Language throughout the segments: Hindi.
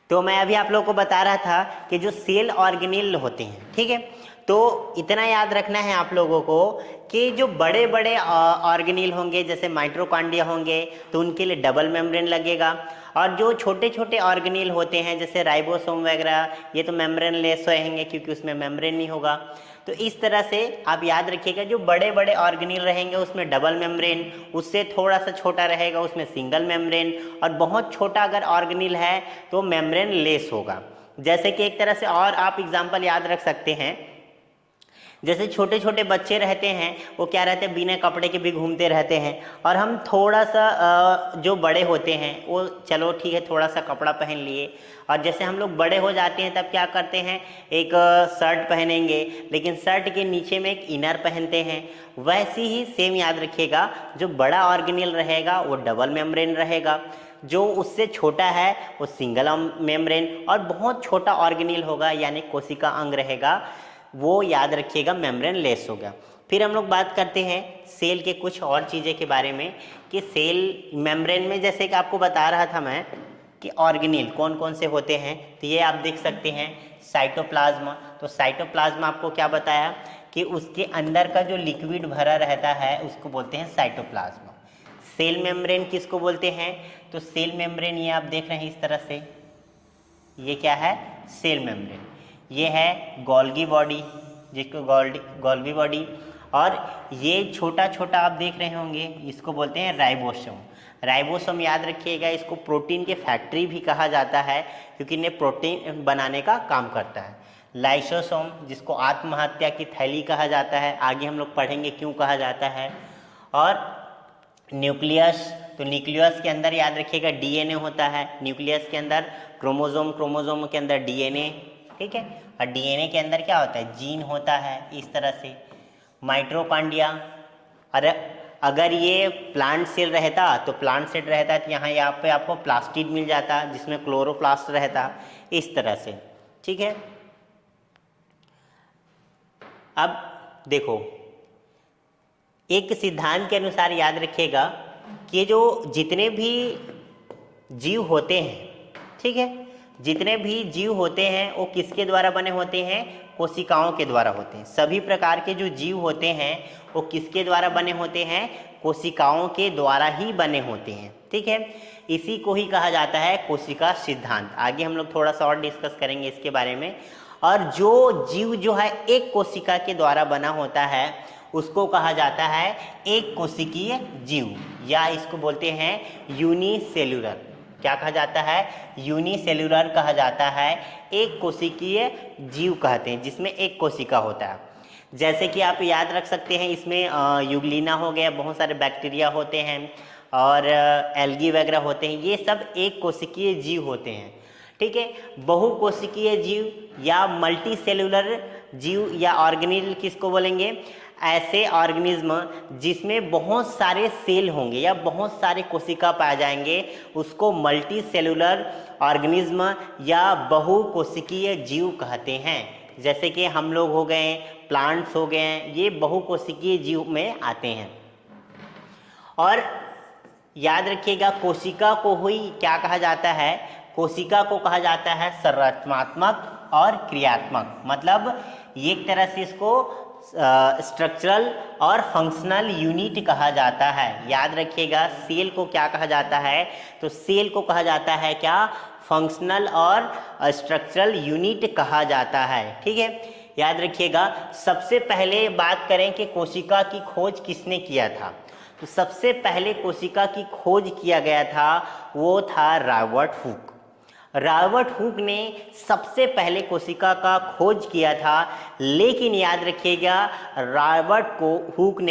तो मैं अभी आप लोगों को बता रहा था कि जो सेल ऑर्गेनेल होते हैं, ठीक है, तो इतना याद रखना है आप लोगों को कि जो बड़े बड़े ऑर्गेनेल होंगे जैसे माइटोकॉन्ड्रिया होंगे तो उनके लिए डबल मेम्ब्रेन लगेगा, और जो छोटे छोटे ऑर्गेनेल होते हैं जैसे राइबोसोम वगैरह ये तो मेम्ब्रेन लेस रहेंगे क्योंकि उसमें मेम्ब्रेन नहीं होगा। तो इस तरह से आप याद रखिएगा जो बड़े बड़े ऑर्गेनेल रहेंगे उसमें डबल मेम्ब्रेन, उससे थोड़ा सा छोटा रहेगा उसमें सिंगल मेम्ब्रेन, और बहुत छोटा अगर ऑर्गेनेल है तो मेम्ब्रेन लेस होगा। जैसे कि एक तरह से और आप एग्जाम्पल याद रख सकते हैं, जैसे छोटे छोटे बच्चे रहते हैं वो क्या रहते हैं बिना कपड़े के भी घूमते रहते हैं, और हम थोड़ा सा जो बड़े होते हैं वो चलो ठीक है थोड़ा सा कपड़ा पहन लिए, और जैसे हम लोग बड़े हो जाते हैं तब क्या करते हैं एक शर्ट पहनेंगे लेकिन शर्ट के नीचे में एक इनर पहनते हैं। वैसे ही सेम याद रखिएगा जो बड़ा ऑर्गेनेल रहेगा वो डबल मेम्ब्रेन रहेगा, जो उससे छोटा है वो सिंगल मेम्ब्रेन, और बहुत छोटा ऑर्गेनेल होगा यानी कोशिका अंग रहेगा वो याद रखिएगा मेम्ब्रेन लेस होगा। फिर हम लोग बात करते हैं सेल के कुछ और चीज़ें के बारे में कि सेल मेम्ब्रेन में जैसे कि आपको बता रहा था मैं कि ऑर्गेनेल कौन कौन से होते हैं, तो ये आप देख सकते हैं साइटोप्लाज्मा। तो साइटोप्लाज्मा आपको क्या बताया कि उसके अंदर का जो लिक्विड भरा रहता है उसको बोलते हैं साइटोप्लाज्मा। सेल मेम्ब्रेन किसको बोलते हैं, तो सेल मेम्ब्रेन ये आप देख रहे हैं इस तरह से, ये क्या है सेल मेम्ब्रेन, ये है गोल्गी बॉडी जिसको गोल्गी बॉडी, और ये छोटा छोटा आप देख रहे होंगे इसको बोलते हैं राइबोसोम। राइबोसोम याद रखिएगा इसको प्रोटीन के फैक्ट्री भी कहा जाता है क्योंकि इन्हें प्रोटीन बनाने का काम करता है। लाइसोसोम जिसको आत्महत्या की थैली कहा जाता है, आगे हम लोग पढ़ेंगे क्यों कहा जाता है। और न्यूक्लियस, तो न्यूक्लियस के अंदर याद रखिएगा डीएनए होता है, न्यूक्लियस के अंदर क्रोमोसोम, क्रोमोसोम के अंदर डीएनए, ठीक है, और डीएनए के अंदर क्या होता है जीन होता है इस तरह से। माइटोकॉन्ड्रिया, अरे अगर ये प्लांट सेल रहता तो प्लांट सेल रहता तो यहाँ पे आपको प्लास्टिड मिल जाता जिसमें क्लोरोप्लास्ट रहता इस तरह से, ठीक है। अब देखो एक सिद्धांत के अनुसार याद रखिएगा कि जो जितने भी जीव होते हैं, ठीक है, जितने भी जीव होते हैं वो किसके द्वारा बने होते हैं, कोशिकाओं के द्वारा होते हैं। सभी प्रकार के जो जीव होते हैं वो किसके द्वारा बने होते हैं, कोशिकाओं के द्वारा ही बने होते हैं, ठीक है। इसी को ही कहा जाता है कोशिका सिद्धांत। आगे हम लोग थोड़ा सा और डिस्कस करेंगे इसके बारे में। और जो जीव जो है एक कोशिका के द्वारा बना होता है उसको कहा जाता है एक कोशिकीय जीव, या इसको बोलते हैं यूनिसेल्यूलर। क्या कहा जाता है, यूनिसेल्यूलर कहा जाता है, एक कोशिकीय जीव कहते हैं जिसमें एक कोशिका होता है। जैसे कि आप याद रख सकते हैं इसमें यूग्लिना हो गया, बहुत सारे बैक्टीरिया होते हैं और एल्गी वगैरह होते हैं, ये सब एक कोशिकीय जीव होते हैं, ठीक है। बहुकोशिकीय जीव या मल्टी सेल्यूलर जीव या ऑर्गेनिल किसको बोलेंगे, ऐसे ऑर्गेनिज्म जिसमें बहुत सारे सेल होंगे या बहुत सारे कोशिका पाए जाएंगे उसको मल्टी सेल्यूलर ऑर्गेनिज्म या बहुकोशिकीय जीव कहते हैं। जैसे कि हम लोग हो गए, प्लांट्स हो गए, ये बहुकोशिकीय जीव में आते हैं। और याद रखिएगा कोशिका को ही क्या कहा जाता है, कोशिका को कहा जाता है संरचनात्मक और क्रियात्मक, मतलब एक तरह से इसको स्ट्रक्चरल और फंक्शनल यूनिट कहा जाता है। याद रखिएगा सेल को क्या कहा जाता है, तो सेल को कहा जाता है क्या, फंक्शनल और स्ट्रक्चरल यूनिट कहा जाता है, ठीक है। याद रखिएगा सबसे पहले बात करें कि कोशिका की खोज किसने किया था, तो सबसे पहले कोशिका की खोज किया गया था वो था रॉबर्ट हुक। रॉबर्ट हुक ने सबसे पहले कोशिका का खोज किया था, लेकिन याद रखिएगा रॉबर्ट हुक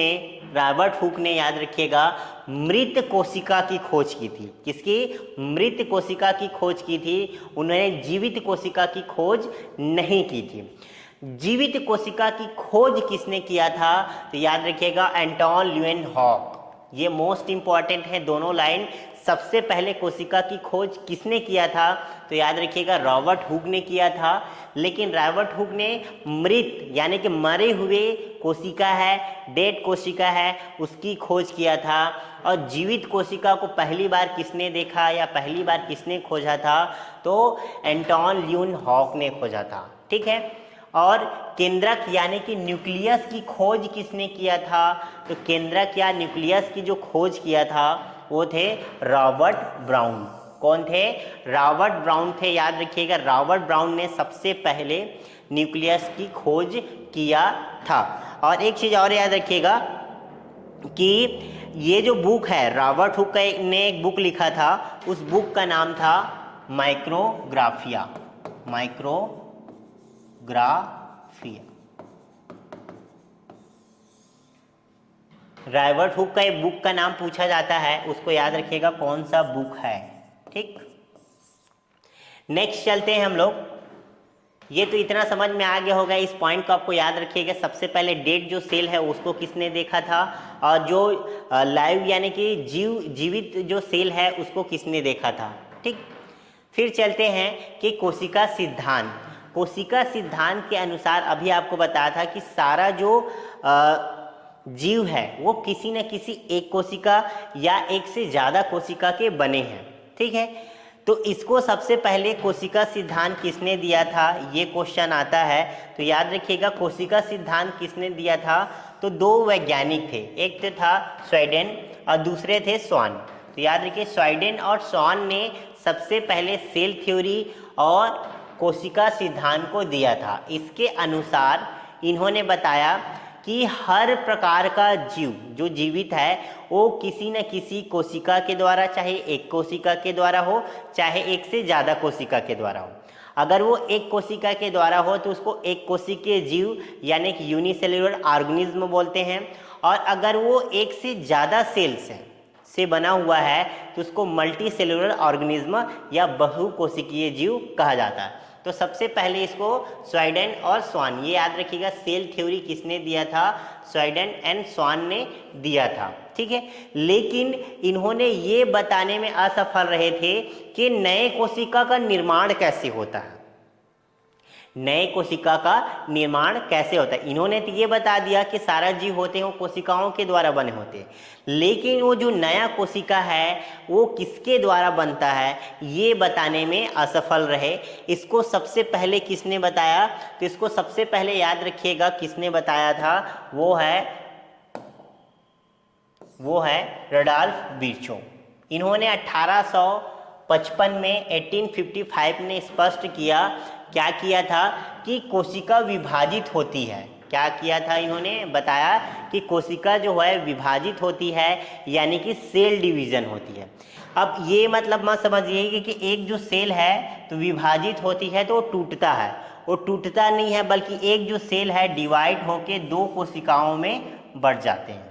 ने याद रखिएगा मृत कोशिका की खोज की थी। किसकी, मृत कोशिका की खोज की थी, उन्होंने जीवित कोशिका की खोज नहीं की थी। जीवित कोशिका की खोज किसने किया था, तो याद रखिएगा एंटोन ल्यूवेनहॉक। ये मोस्ट इंपॉर्टेंट है दोनों लाइन। सबसे पहले कोशिका की खोज किसने किया था? तो याद रखिएगा रॉबर्ट हुक ने किया था। लेकिन रॉबर्ट हुक ने मृत यानी कि मरे हुए कोशिका है, डेड कोशिका है, उसकी खोज किया था। और जीवित कोशिका को पहली बार किसने देखा या पहली बार किसने खोजा था? तो एंटोन ल्यूनहॉक ने खोजा था। ठीक है। और केंद्रक यानी कि न्यूक्लियस की खोज किसने किया था? तो केंद्रक या न्यूक्लियस की जो खोज किया था वो थे रॉबर्ट ब्राउन। कौन थे? रॉबर्ट ब्राउन थे। याद रखिएगा रॉबर्ट ब्राउन ने सबसे पहले न्यूक्लियस की खोज किया था। और एक चीज़ और याद रखिएगा कि ये जो बुक है रॉबर्ट हुक ने एक बुक लिखा था, उस बुक का नाम था माइक्रोग्राफिया। रॉबर्ट हुक का एक बुक का नाम पूछा जाता है, उसको याद रखिएगा कौन सा बुक है। ठीक। नेक्स्ट चलते हैं हम लोग। ये तो इतना समझ में आ गया होगा, इस पॉइंट को आपको याद रखिएगा। सबसे पहले डेड जो सेल है उसको किसने देखा था, और जो लाइव यानी कि जीवित जो सेल है उसको किसने देखा था। ठीक। फिर चलते हैं कि कोशिका सिद्धांत। कोशिका सिद्धांत के अनुसार अभी आपको बताया था कि सारा जो जीव है वो किसी न किसी एक कोशिका या एक से ज़्यादा कोशिका के बने हैं। ठीक है। तो इसको सबसे पहले कोशिका सिद्धांत किसने दिया था, ये क्वेश्चन आता है। तो याद रखिएगा कोशिका सिद्धांत किसने दिया था? तो दो वैज्ञानिक थे, एक तो था स्वीडन और दूसरे थे स्वान। तो याद रखिए स्वीडन और स्वान ने सबसे पहले सेल थ्योरी और कोशिका सिद्धांत को दिया था। इसके अनुसार इन्होंने बताया कि हर प्रकार का जीव जो जीवित है वो किसी न किसी कोशिका के द्वारा, चाहे एक कोशिका के द्वारा हो चाहे एक से ज़्यादा कोशिका के द्वारा हो। अगर वो एक कोशिका के द्वारा हो तो उसको एक कोशिकीय जीव यानी कि यूनिसेल्युलर ऑर्गेनिज्म बोलते हैं। और अगर वो एक से ज़्यादा सेल्स से बना हुआ है तो उसको मल्टी सेल्युलर ऑर्गेनिज्म या बहुकोशिकीय जीव कहा जाता है। तो सबसे पहले इसको स्वीडन और स्वान, ये याद रखिएगा सेल थ्योरी किसने दिया था? स्वीडन एंड स्वान ने दिया था। ठीक है। लेकिन इन्होंने ये बताने में असफल रहे थे कि नए कोशिका का निर्माण कैसे होता है, नए कोशिका का निर्माण कैसे होता है। इन्होंने तो ये बता दिया कि सारा जीव होते हैं वो कोशिकाओं के द्वारा बने होते हैं, लेकिन वो जो नया कोशिका है वो किसके द्वारा बनता है ये बताने में असफल रहे। इसको सबसे पहले किसने बताया? तो इसको सबसे पहले याद रखिएगा किसने बताया था, वो है रुडोल्फ विर्चो। इन्होंने 1855 में 1855 में स्पष्ट किया, क्या किया था कि कोशिका विभाजित होती है। क्या किया था? इन्होंने बताया कि कोशिका जो है विभाजित होती है यानी कि सेल डिवीजन होती है। अब ये मतलब मत समझिए कि एक जो सेल है तो विभाजित होती है तो वो टूटता है, वो टूटता नहीं है, बल्कि एक जो सेल है डिवाइड होके दो कोशिकाओं में बढ़ जाते हैं।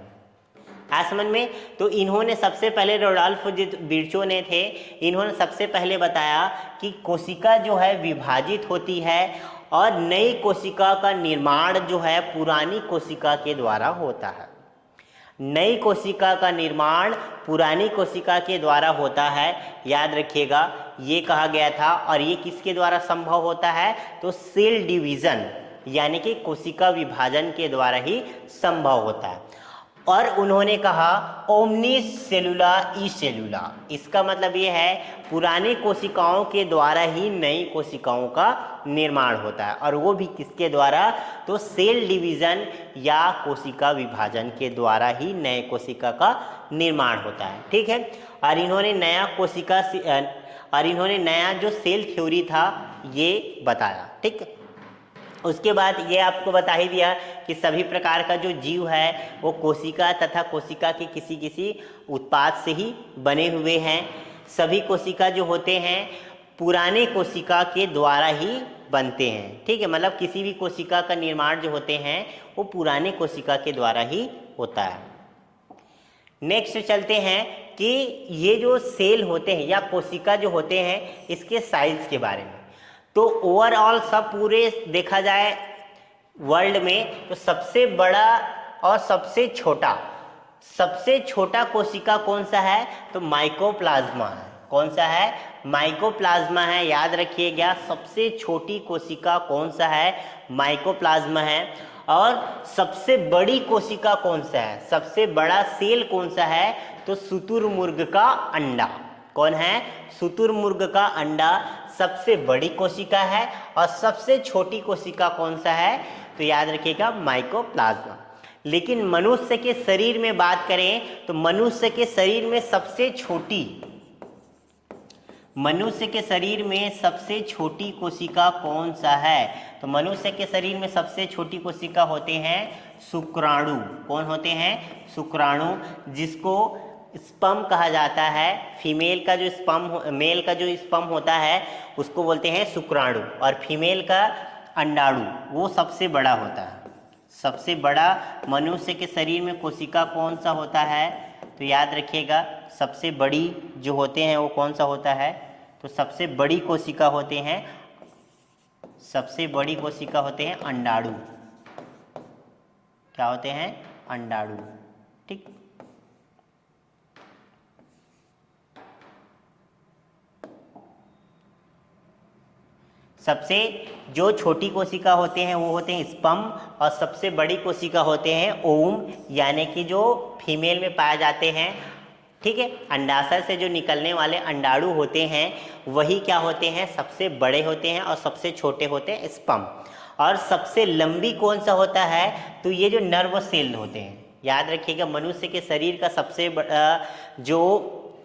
समझ में? तो इन्होंने सबसे पहले रुडोल्फ विर्चो ने थे, इन्होंने सबसे पहले बताया कि कोशिका जो है विभाजित होती है और नई कोशिका का निर्माण जो है पुरानी कोशिका के द्वारा होता है। नई कोशिका का निर्माण पुरानी कोशिका के द्वारा होता है, याद रखिएगा ये कहा गया था। और ये किसके द्वारा संभव होता है? तो सेल डिवीजन यानी कि कोशिका विभाजन के द्वारा ही संभव होता है। और उन्होंने कहा ओमनी सेलुला ई सेलुला, इसका मतलब ये है पुरानी कोशिकाओं के द्वारा ही नई कोशिकाओं का निर्माण होता है, और वो भी किसके द्वारा? तो सेल डिवीजन या कोशिका विभाजन के द्वारा ही नए कोशिका का निर्माण होता है। ठीक है। और इन्होंने नया जो सेल थ्योरी था ये बताया। ठीक। उसके बाद ये आपको बता ही दिया कि सभी प्रकार का जो जीव है वो कोशिका तथा कोशिका के किसी किसी उत्पाद से ही बने हुए हैं। सभी कोशिका जो होते हैं पुराने कोशिका के द्वारा ही बनते हैं। ठीक है। मतलब किसी भी कोशिका का निर्माण जो होते हैं वो पुराने कोशिका के द्वारा ही होता है। नेक्स्ट चलते हैं कि ये जो सेल होते हैं या कोशिका जो होते हैं इसके साइज के बारे में। तो ओवरऑल सब पूरे देखा जाए वर्ल्ड में तो सबसे बड़ा और सबसे छोटा सबसे छोटा कोशिका कौन सा है? तो माइकोप्लाज्मा है। कौन सा है? माइकोप्लाज्मा है। याद रखिएगा, सबसे छोटी कोशिका कौन सा है? माइकोप्लाज्मा है। और सबसे बड़ी कोशिका कौन सा है? सबसे बड़ा सेल कौन सा है? तो शुतुरमुर्ग का अंडा। कौन है? शुतुरमुर्ग का अंडा सबसे बड़ी कोशिका है। और सबसे छोटी कोशिका कौन सा है? तो याद रखिएगा, माइकोप्लाज्मा। लेकिन मनुष्य के शरीर में बात करें तो मनुष्य के शरीर में सबसे छोटी कोशिका कौन सा है? तो मनुष्य के शरीर में सबसे छोटी कोशिका होते हैं शुक्राणु। कौन होते हैं? शुक्राणु, जिसको स्पर्म कहा जाता है। फीमेल का जो स्पर्म, मेल का जो स्पर्म होता है उसको बोलते हैं शुक्राणु, और फीमेल का अंडाणु वो सबसे बड़ा होता है। सबसे बड़ा मनुष्य के शरीर में कोशिका कौन सा होता है? तो याद रखिएगा, सबसे बड़ी जो होते हैं वो कौन सा होता है? तो सबसे बड़ी कोशिका होते हैं अंडाणु। क्या होते हैं? अंडाणु। ठीक। सबसे जो छोटी कोशिका होते हैं वो होते हैं स्पर्म, और सबसे बड़ी कोशिका होते हैं ओवम, यानी कि जो फीमेल में पाए जाते हैं। ठीक है, अंडाशय से जो निकलने वाले अंडाणु होते हैं वही क्या होते हैं? सबसे बड़े होते हैं, और सबसे छोटे होते हैं स्पर्म। और सबसे लंबी कौन सा होता है? तो ये जो नर्व सेल होते हैं। याद रखिएगा, मनुष्य के शरीर का सबसे बड़ा जो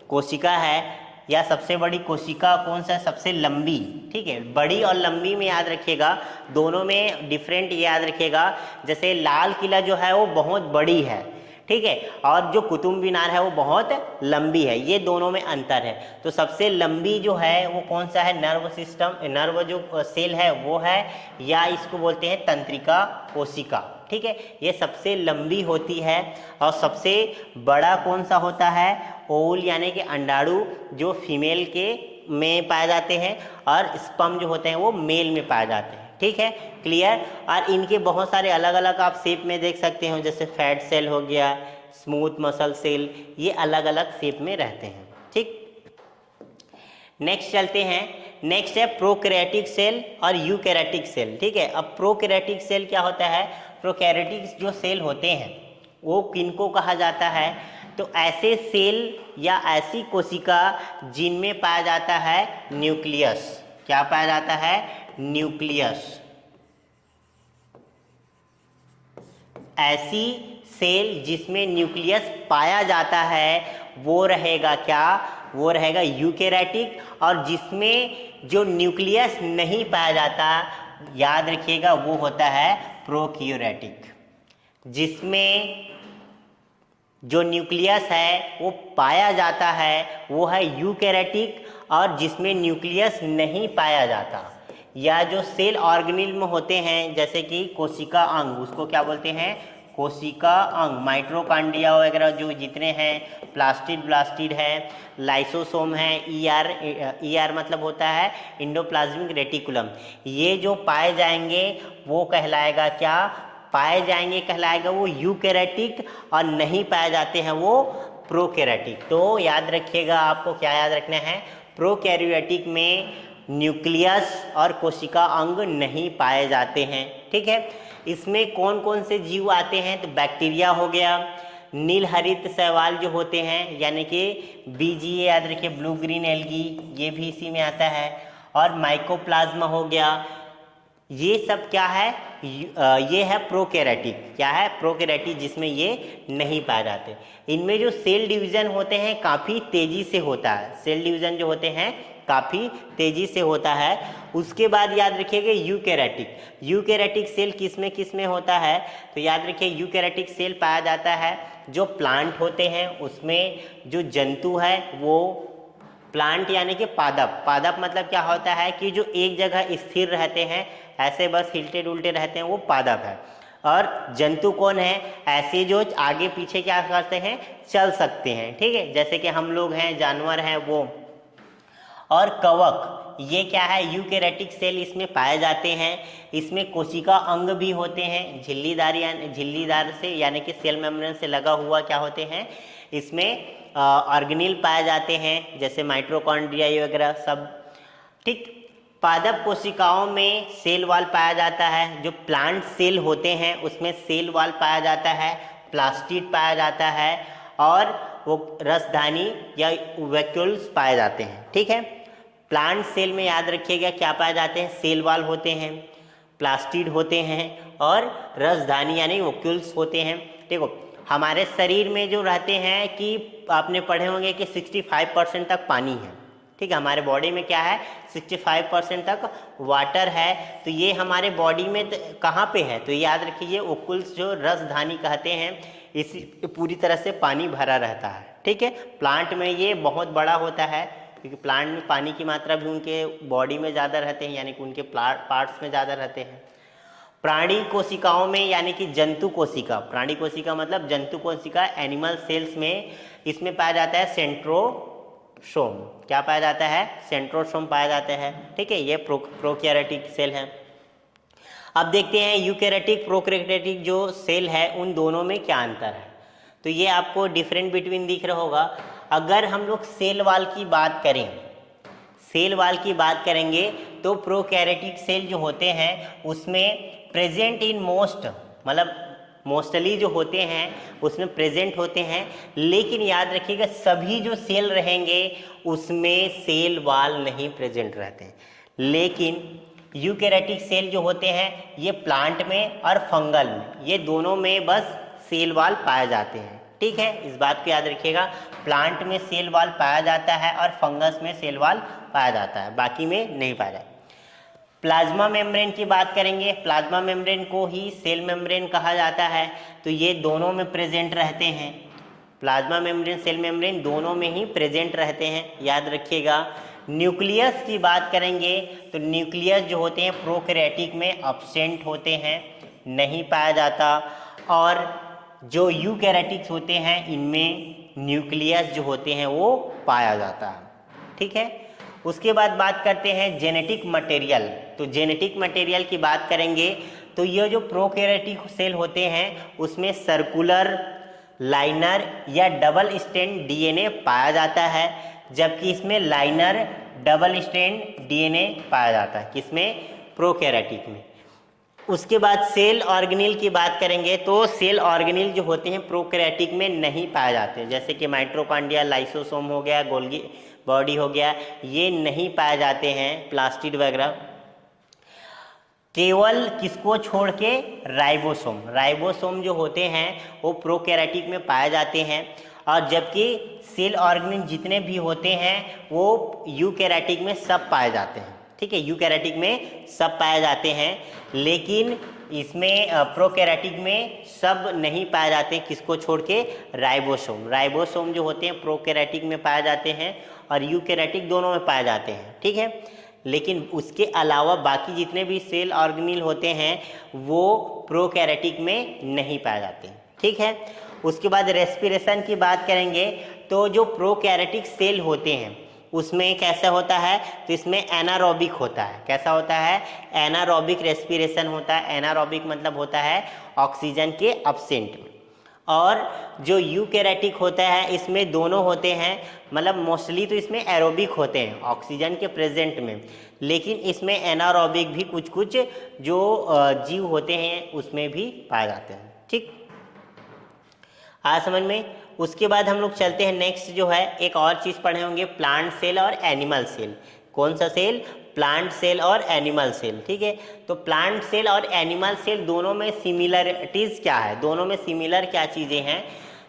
कोशिका है या सबसे बड़ी कोशिका कौन सा है? सबसे लंबी। ठीक है, बड़ी और लंबी में याद रखिएगा, दोनों में डिफरेंट याद रखिएगा। जैसे लाल किला जो है वो बहुत बड़ी है, ठीक है, और जो कुतुब मीनार है वो बहुत लंबी है। ये दोनों में अंतर है। तो सबसे लंबी जो है वो कौन सा है? नर्व सिस्टम, नर्व जो सेल है वो है, या इसको बोलते हैं तंत्रिका कोशिका। ठीक है, ये सबसे लंबी होती है। और सबसे बड़ा कौन सा होता है? ओवल, यानी कि अंडाणु, जो फीमेल के में पाए जाते हैं, और स्पर्म जो होते हैं वो मेल में पाए जाते हैं। ठीक है, क्लियर। और इनके बहुत सारे अलग अलग आप शेप में देख सकते हो, जैसे फैट सेल हो गया, स्मूथ मसल सेल, ये अलग अलग शेप में रहते हैं। ठीक, नेक्स्ट चलते हैं। नेक्स्ट है प्रोकैरियोटिक सेल और यूकैरियोटिक सेल। ठीक है, अब प्रोकैरियोटिक सेल क्या होता है? प्रोकैरियोटिक जो सेल होते हैं वो किनको कहा जाता है? तो ऐसे सेल या ऐसी कोशिका जिनमें पाया जाता है न्यूक्लियस। क्या पाया जाता है? न्यूक्लियस। ऐसी सेल जिसमें न्यूक्लियस पाया जाता है वो रहेगा क्या? वो रहेगा यूकैरियोटिक। और जिसमें जो न्यूक्लियस नहीं पाया जाता, याद रखिएगा, वो होता है प्रोकैरियोटिक। जिसमें जो न्यूक्लियस है वो पाया जाता है वो है यूकैरियोटिक, और जिसमें न्यूक्लियस नहीं पाया जाता, या जो सेल ऑर्गेनिज्म होते हैं जैसे कि कोशिका अंग, उसको क्या बोलते हैं? कोशिका अंग। माइटोकॉन्ड्रिया वगैरह जो जितने हैं, प्लास्टिड ब्लास्टिड है, लाइसोसोम है, ईआर मतलब होता है इंडोप्लाज्मिक रेटिकुलम, ये जो पाए जाएंगे वो कहलाएगा क्या? पाए जाएंगे कहलाएगा वो यूकैरियोटिक, और नहीं पाए जाते हैं वो प्रोकैरियोटिक। तो याद रखिएगा, आपको क्या याद रखना है? प्रोकैरियोटिक में न्यूक्लियस और कोशिका अंग नहीं पाए जाते हैं। ठीक है, इसमें कौन कौन से जीव आते हैं? तो बैक्टीरिया हो गया, नील हरित शैवाल जो होते हैं यानी कि बीजीए, याद रखिए, ब्लू ग्रीन एल्गी, ये भी इसी में आता है, और माइकोप्लाज्मा हो गया। ये सब क्या है? ये है प्रोकैरियोटिक। क्या है? प्रोकैरियोटिक, जिसमें ये नहीं पाए जाते। इनमें जो सेल डिवीज़न होते हैं काफ़ी तेज़ी से होता है। सेल डिवीज़न जो होते हैं काफ़ी तेज़ी से होता है। उसके बाद याद रखिएगा यूकैरियोटिक। यूकैरियोटिक सेल किस में होता है? तो याद रखिए, यूकैरियोटिक सेल पाया जाता है जो प्लांट होते हैं, उसमें जो जंतु है वो प्लांट यानी कि पादप। पादप मतलब क्या होता है? कि जो एक जगह स्थिर रहते हैं, ऐसे बस हिलते डुलते रहते हैं, वो पादप है। और जंतु कौन है? ऐसे जो आगे पीछे क्या करते हैं? चल सकते हैं। ठीक है, जैसे कि हम लोग हैं, जानवर हैं वो। और कवक, ये क्या है, यूकैरियोटिक सेल इसमें पाए जाते हैं। इसमें कोशिका अंग भी होते हैं, झिल्लीदार से यानी कि सेल मेम्ब्रेन से लगा हुआ क्या होते हैं, इसमें ऑर्गेनील पाए जाते हैं, जैसे माइटोकॉन्ड्रिया वगैरह सब। ठीक, पादप कोशिकाओं में सेल वॉल पाया जाता है। जो प्लांट सेल होते हैं उसमें सेल वॉल पाया जाता है, प्लास्टिड पाया जाता है, और वो रसधानी या वैक्यूल्स पाए जाते हैं। ठीक है, प्लांट सेल में याद रखिएगा क्या पाए जाते हैं, सेल वॉल होते हैं, प्लास्टिड होते हैं, और रसधानी यानी वैक्यूल्स होते हैं। देखो हमारे शरीर में जो रहते हैं कि आपने पढ़े होंगे कि 65% तक पानी है। ठीक है, हमारे बॉडी में क्या है, 65% तक वाटर है। तो ये हमारे बॉडी में कहाँ पे है, तो याद रखिए ओकुल्स जो रसधानी कहते हैं, इसी पूरी तरह से पानी भरा रहता है। ठीक है, प्लांट में ये बहुत बड़ा होता है क्योंकि प्लांट में पानी की मात्रा भी उनके बॉडी में ज़्यादा रहते हैं, यानी कि उनके पार्ट्स में ज़्यादा रहते हैं। प्राणी कोशिकाओं में यानी कि जंतु कोशिका, प्राणी कोशिका मतलब जंतु कोशिका, एनिमल सेल्स में इसमें पाया जाता है सेंट्रोसोम। क्या पाया जाता है, सेंट्रोसोम पाया जाता है। ठीक है, ये प्रोकैरियोटिक सेल है। अब देखते हैं यूकैरियोटिक प्रोकैरियोटिक जो सेल है उन दोनों में क्या अंतर है। तो ये आपको डिफरेंट बिटवीन दिख रहा होगा। अगर हम लोग सेल वॉल की बात करें, सेल वॉल की बात करेंगे तो प्रोकैरियोटिक सेल जो होते हैं उसमें प्रेजेंट इन मोस्ट, मतलब मोस्टली जो होते हैं उसमें प्रेजेंट होते हैं, लेकिन याद रखिएगा सभी जो सेल रहेंगे उसमें सेल वॉल नहीं प्रेजेंट रहते हैं। लेकिन यूकैरियोटिक सेल जो होते हैं ये प्लांट में और फंगल में, ये दोनों में बस सेल वॉल पाए जाते हैं। ठीक है, इस बात को याद रखिएगा, प्लांट में सेल वॉल पाया जाता है और फंगस में सेल वॉल पाया जाता है, बाकी में नहीं पाया जाता। प्लाज्मा मेम्ब्रेन की बात करेंगे, प्लाज्मा मेम्ब्रेन को ही सेल मेम्ब्रेन कहा जाता है। तो ये दोनों में प्रेजेंट रहते हैं, प्लाज्मा मेम्ब्रेन सेल मेम्ब्रेन दोनों में ही प्रेजेंट रहते हैं, याद रखिएगा। न्यूक्लियस की बात करेंगे तो न्यूक्लियस जो होते हैं प्रोकैरियोटिक में एब्सेंट होते हैं, नहीं पाया जाता, और जो यूकैरियोटिक्स होते हैं इनमें न्यूक्लियस जो होते हैं वो पाया जाता है। ठीक है, उसके बाद बात करते हैं जेनेटिक मटेरियल। तो जेनेटिक मटेरियल की बात करेंगे तो ये जो प्रोकैरियोटिक सेल होते हैं उसमें सर्कुलर, लाइनर या डबल स्ट्रैंड डीएनए पाया जाता है, जबकि इसमें लाइनर, डबल स्ट्रैंड डीएनए पाया जाता है, किसमें, प्रोकैरियोटिक में। उसके बाद सेल ऑर्गेनील की बात करेंगे तो सेल ऑर्गेनील जो होते हैं प्रोकैरियोटिक में नहीं पाए जाते, जैसे कि माइटोकॉन्ड्रिया, लाइसोसोम हो गया, गोल्गी बॉडी हो गया, ये नहीं पाए जाते हैं, प्लास्टिड वगैरह। केवल किसको छोड़ के, राइबोसोम, राइबोसोम जो होते हैं वो प्रोकैरियोटिक में पाए जाते हैं, और जबकि सेल ऑर्गेनील जितने भी होते हैं वो यूकैरियोटिक में सब पाए जाते हैं। ठीक है, यूकैरियोटिक में सब पाए जाते हैं, लेकिन इसमें प्रोकैरियोटिक में सब नहीं पाए जाते, किसको छोड़ के, राइबोसोम। राइबोसोम जो होते हैं प्रोकैरियोटिक में पाए जाते हैं और यूकैरियोटिक दोनों में पाए जाते हैं। ठीक है, लेकिन उसके अलावा बाकी जितने भी सेल ऑर्गेनील होते हैं वो प्रोकैरियोटिक में नहीं पाए जाते। ठीक है, उसके बाद रेस्पिरेशन की बात करेंगे तो जो प्रोकैरियोटिक सेल होते हैं उसमें कैसा होता है, तो इसमें एनारोबिक होता है। कैसा होता है, एनारोबिक रेस्पिरेशन होता है। एनारोबिक मतलब होता है ऑक्सीजन के अब्सेंट। और जो यूकैरियोटिक होता है इसमें दोनों होते हैं, मतलब मोस्टली तो इसमें एरोबिक होते हैं ऑक्सीजन के प्रेजेंट में, लेकिन इसमें एनारोबिक भी कुछ कुछ जो जीव होते हैं उसमें भी पाए जाते हैं। ठीक, आ समझ में। उसके बाद हम लोग चलते हैं नेक्स्ट जो है, एक और चीज़ पढ़े होंगे, प्लांट सेल और एनिमल सेल। कौन सा सेल, प्लांट सेल और एनिमल सेल। ठीक है, तो प्लांट सेल और एनिमल सेल दोनों में सिमिलरिटीज़ क्या है, दोनों में सिमिलर क्या चीज़ें हैं,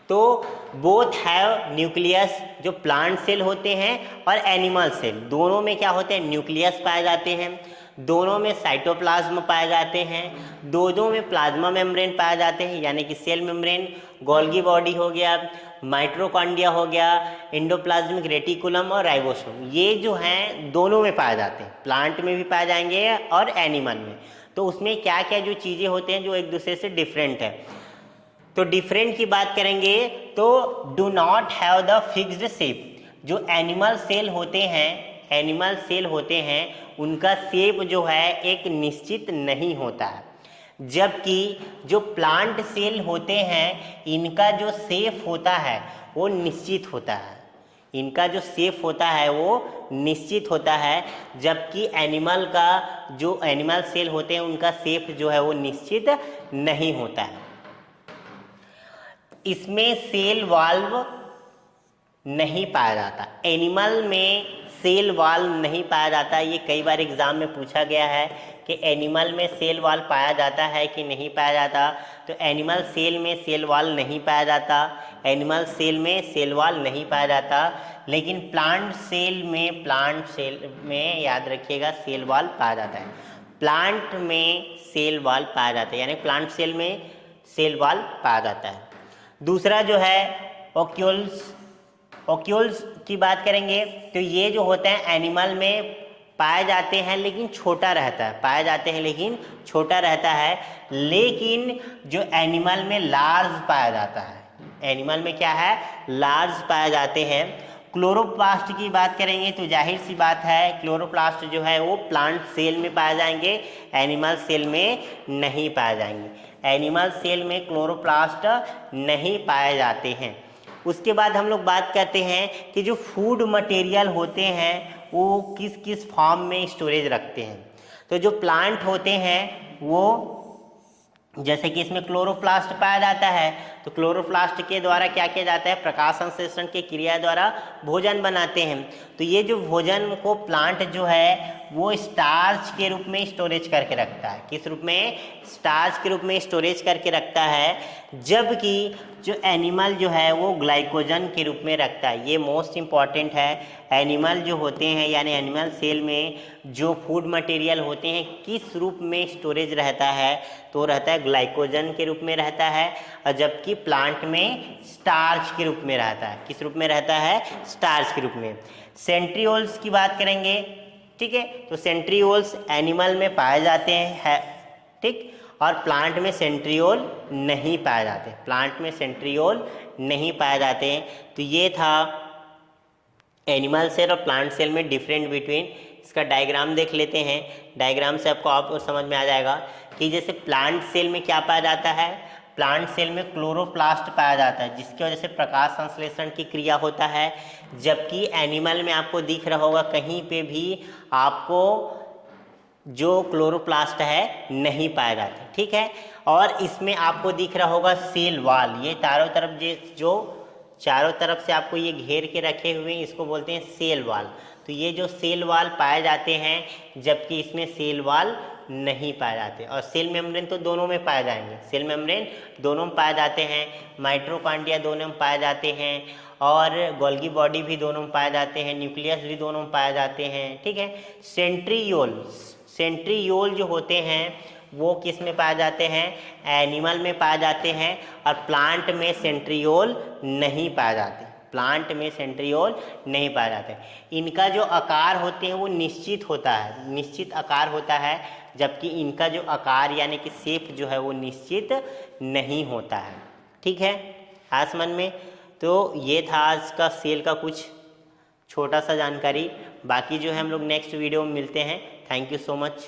तो बोथ हैव न्यूक्लियस। जो प्लांट सेल होते हैं और एनिमल सेल दोनों में क्या होते हैं, न्यूक्लियस पाए जाते हैं, दोनों में साइटोप्लाज्म पाए जाते हैं, दोनों में प्लाज्मा मेम्ब्रेन पाए जाते हैं, यानी कि सेल मेम्ब्रेन, गोल्गी बॉडी हो गया, माइटोकॉन्ड्रिया हो गया, एंडोप्लाज्मिक रेटिकुलम और राइबोसोम, ये जो हैं दोनों में पाए जाते हैं, प्लांट में भी पाए जाएंगे और एनिमल में। तो उसमें क्या क्या जो चीज़ें होते हैं जो एक दूसरे से डिफरेंट है, तो डिफरेंट की बात करेंगे तो do not have the fixed shape. जो एनिमल सेल होते हैं, एनिमल सेल होते हैं उनका शेप जो है एक निश्चित नहीं होता है, जबकि जो प्लांट सेल होते हैं इनका जो शेप होता है वो निश्चित होता है। इनका जो शेप होता है वो निश्चित होता है, जबकि एनिमल का जो एनिमल सेल होते हैं उनका शेप जो है वो निश्चित नहीं होता है। इसमें सेल वाल्व नहीं पाया जाता, एनिमल में सेल वाल्व नहीं पाया जाता। ये कई बार एग्जाम में पूछा गया है कि एनिमल में सेल वाल्व पाया जाता है कि नहीं पाया जाता, तो एनिमल सेल में सेल वाल्व नहीं पाया जाता, एनिमल सेल में सेल वाल्व नहीं पाया जाता, लेकिन प्लांट सेल में याद रखिएगा सेल वाल्व पाया जाता है। प्लांट में सेल वाल्व पाया जाता है, यानी प्लांट सेल में सेल वाल्व पाया जाता है। दूसरा जो है ओक्यूल्स की बात करेंगे तो ये जो होते हैं एनिमल में पाए जाते हैं लेकिन छोटा रहता है, पाए जाते हैं लेकिन छोटा रहता है, लेकिन जो एनिमल में लार्ज पाया जाता है, एनिमल में क्या है लार्ज पाए जाते हैं। क्लोरोप्लास्ट की बात करेंगे तो जाहिर सी बात है क्लोरोप्लास्ट जो है वो प्लांट सेल में पाए जाएंगे, एनिमल सेल में नहीं पाए जाएंगे। एनिमल सेल में क्लोरोप्लास्ट नहीं पाए जाते हैं। उसके बाद हम लोग बात करते हैं कि जो फूड मटेरियल होते हैं वो किस किस फॉर्म में स्टोरेज रखते हैं। तो जो प्लांट होते हैं वो जैसे कि इसमें क्लोरोप्लास्ट पाया जाता है, तो क्लोरोप्लास्ट के द्वारा क्या किया जाता है, प्रकाश संश्लेषण की क्रिया द्वारा भोजन बनाते हैं। तो ये जो भोजन को प्लांट जो है वो स्टार्च के रूप में स्टोरेज करके रखता है। किस रूप में, स्टार्च के रूप में स्टोरेज करके रखता है, जबकि जो एनिमल जो है वो ग्लाइकोजन के रूप में रखता है। ये मोस्ट इम्पॉर्टेंट है। एनिमल जो होते हैं यानी एनिमल सेल में जो फूड मटेरियल होते हैं किस रूप में स्टोरेज रहता है, तो रहता है ग्लाइकोजन के रूप में रहता है, और जबकि प्लांट में स्टार्च के रूप में रहता है। किस रूप में रहता है, स्टार्च के रूप में। सेंट्रियोल्स की बात करेंगे, ठीक है, तो सेंट्रियोल्स एनिमल में पाए जाते हैं, ठीक, और प्लांट में सेंट्रियोल नहीं पाए जाते, प्लांट में सेंट्रियोल नहीं पाए जाते हैं। तो ये था एनिमल सेल और प्लांट सेल में डिफरेंट बिटवीन। इसका डायग्राम देख लेते हैं, डायग्राम से आपको और समझ में आ जाएगा कि जैसे प्लांट सेल में क्या पाया जाता है, प्लांट सेल में क्लोरोप्लास्ट पाया जाता है जिसकी वजह से प्रकाश संश्लेषण की क्रिया होता है, जबकि एनिमल में आपको दिख रहा होगा कहीं पे भी आपको जो क्लोरोप्लास्ट है नहीं पाया जाता, ठीक है। और इसमें आपको दिख रहा होगा सेल वाल, ये चारों तरफ जो चारों तरफ से आपको ये घेर के रखे हुए हैं इसको बोलते हैं सेल वाल। तो ये जो सेल वाल पाए जाते हैं जबकि इसमें सेल वाल नहीं पाए जाते। और सेल मेम्ब्रेन तो दोनों में पाए जाएंगे, सेल मेम्ब्रेन दोनों में पाए जाते हैं, माइटोकॉन्ड्रिया दोनों में पाए जाते हैं, और गोल्गी बॉडी भी दोनों में पाए जाते हैं, न्यूक्लियस भी दोनों में पाए जाते हैं, ठीक है। सेंट्रियोल जो होते हैं वो किस में पाए जाते हैं, एनिमल में पाए जाते हैं, और प्लांट में सेंट्रियोल नहीं पाए जाते, प्लांट में सेंट्रियोल नहीं पाए जाते। इनका जो आकार होते हैं वो निश्चित होता है, निश्चित आकार होता है, जबकि इनका जो आकार यानी कि शेप जो है वो निश्चित नहीं होता है, ठीक है। आज मन में तो ये था आज का सेल का कुछ छोटा सा जानकारी, बाकी जो है हम लोग नेक्स्ट वीडियो में मिलते हैं। Thank you so much.